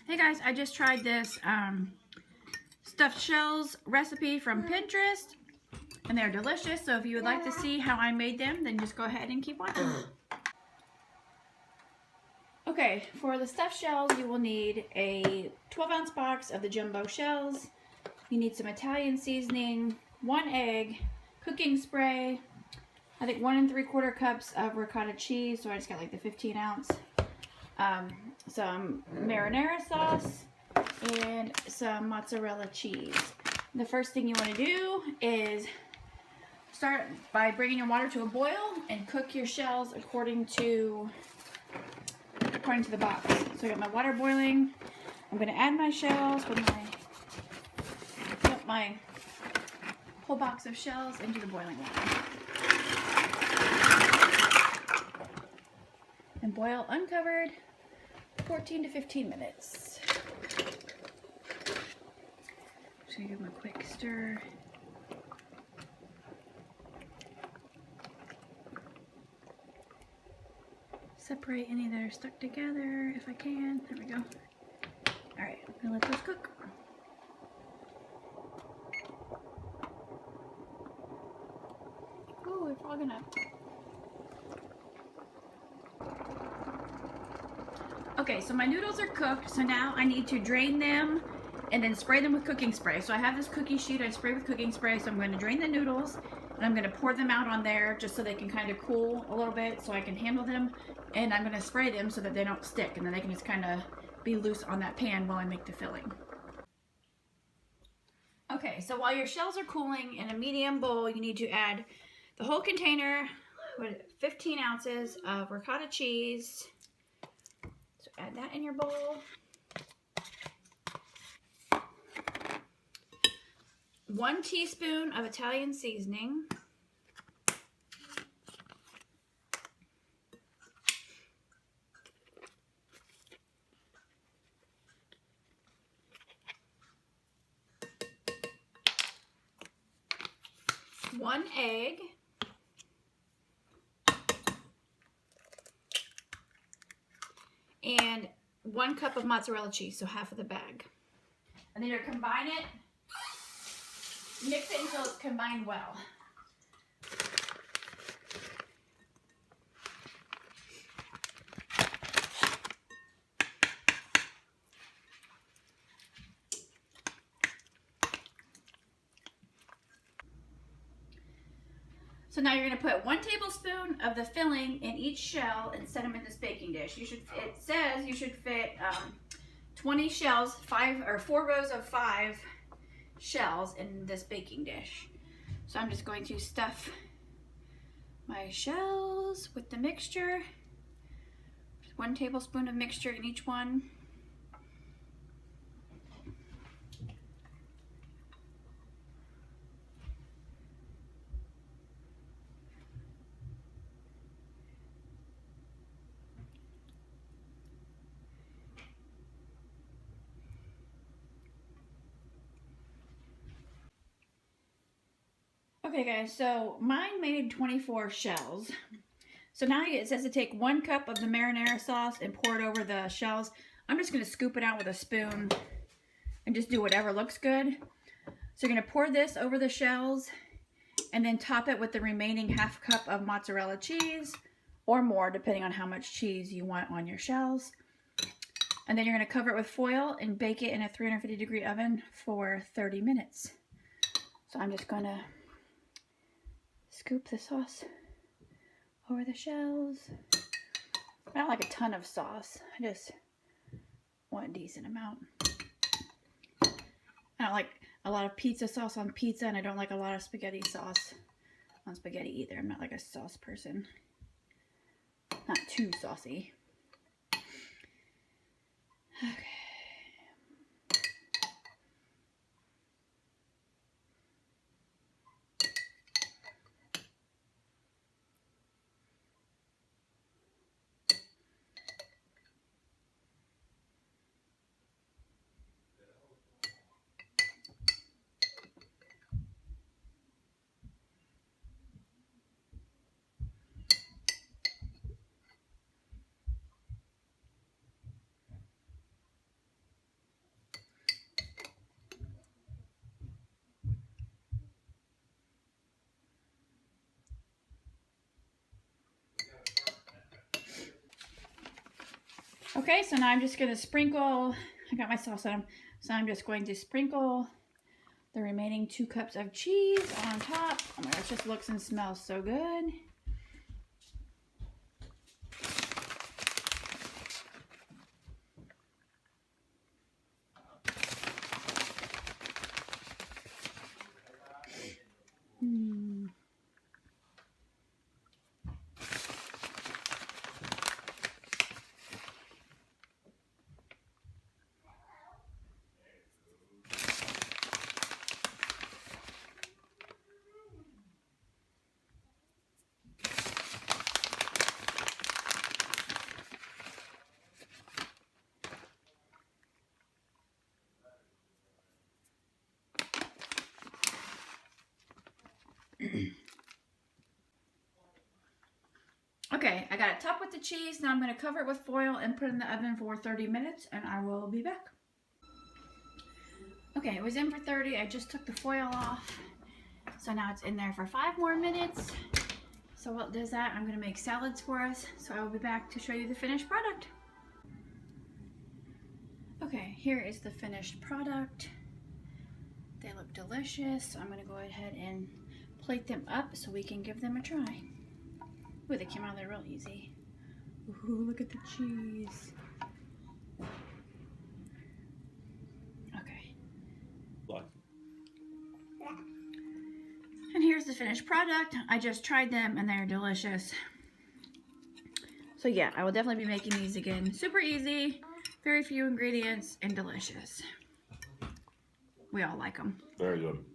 Hey guys, I just tried this stuffed shells recipe from Pinterest, and they're delicious. So if you would like to see how I made them, then just go ahead and keep watching. Okay, for the stuffed shells, you will need a 12-ounce box of the jumbo shells. You need some Italian seasoning, 1 egg, cooking spray, I think 1 3/4 cups of ricotta cheese, so I just got like the 15-ounce, some marinara sauce, and some mozzarella cheese. The first thing you want to do is start by bringing your water to a boil and cook your shells according to the box. So I got my water boiling. I'm going to add my shells with my whole box of shells into the boiling water. And boil uncovered 14 to 15 minutes. Just gonna give them a quick stir. Separate any that are stuck together if I can. There we go. Alright, I'm gonna let those cook. Oh, they're fogging up. Okay, so my noodles are cooked, so now I need to drain them and then spray them with cooking spray. So I have this cookie sheet I spray with cooking spray, so I'm going to drain the noodles and I'm going to pour them out on there just so they can kind of cool a little bit so I can handle them, and I'm going to spray them so that they don't stick, and then they can just kind of be loose on that pan while I make the filling. Okay, so while your shells are cooling, in a medium bowl you need to add the whole container with 15 ounces of ricotta cheese. So add that in your bowl. 1 teaspoon of Italian seasoning. One egg. And 1 cup of mozzarella cheese, so half of the bag. And then you're gonna combine it, mix it until it's combined well. So now you're going to put 1 tablespoon of the filling in each shell and set them in this baking dish. It says you should fit 20 shells, 4 rows of 5 shells in this baking dish. So I'm just going to stuff my shells with the mixture. 1 tablespoon of mixture in each one. Okay guys, so mine made 24 shells. So now it says to take 1 cup of the marinara sauce and pour it over the shells. I'm just going to scoop it out with a spoon and just do whatever looks good. So you're going to pour this over the shells and then top it with the remaining ½ cup of mozzarella cheese, or more depending on how much cheese you want on your shells. And then you're going to cover it with foil and bake it in a 350-degree oven for 30 minutes. So I'm just going to scoop the sauce over the shells. I don't like a ton of sauce. I just want a decent amount. I don't like a lot of pizza sauce on pizza, and I don't like a lot of spaghetti sauce on spaghetti either. I'm not like a sauce person. Not too saucy. Okay. Okay, so now I'm just going to sprinkle. I got my sauce on them. So I'm just going to sprinkle the remaining 2 cups of cheese on top. Oh my gosh, this looks and smells so good. Okay, I got it topped with the cheese. Now I'm going to cover it with foil and put it in the oven for 30 minutes, and I will be back. Okay, it was in for 30. I just took the foil off. So now it's in there for 5 more minutes. So while it does that, I'm going to make salads for us. So I will be back to show you the finished product. Okay, here is the finished product. They look delicious. So I'm going to go ahead and plate them up so we can give them a try. Ooh, they came out there real easy. Ooh, look at the cheese. Okay. And here's the finished product. I just tried them and they're delicious. So yeah, I will definitely be making these again. Super easy, very few ingredients, and delicious. We all like them. Very good.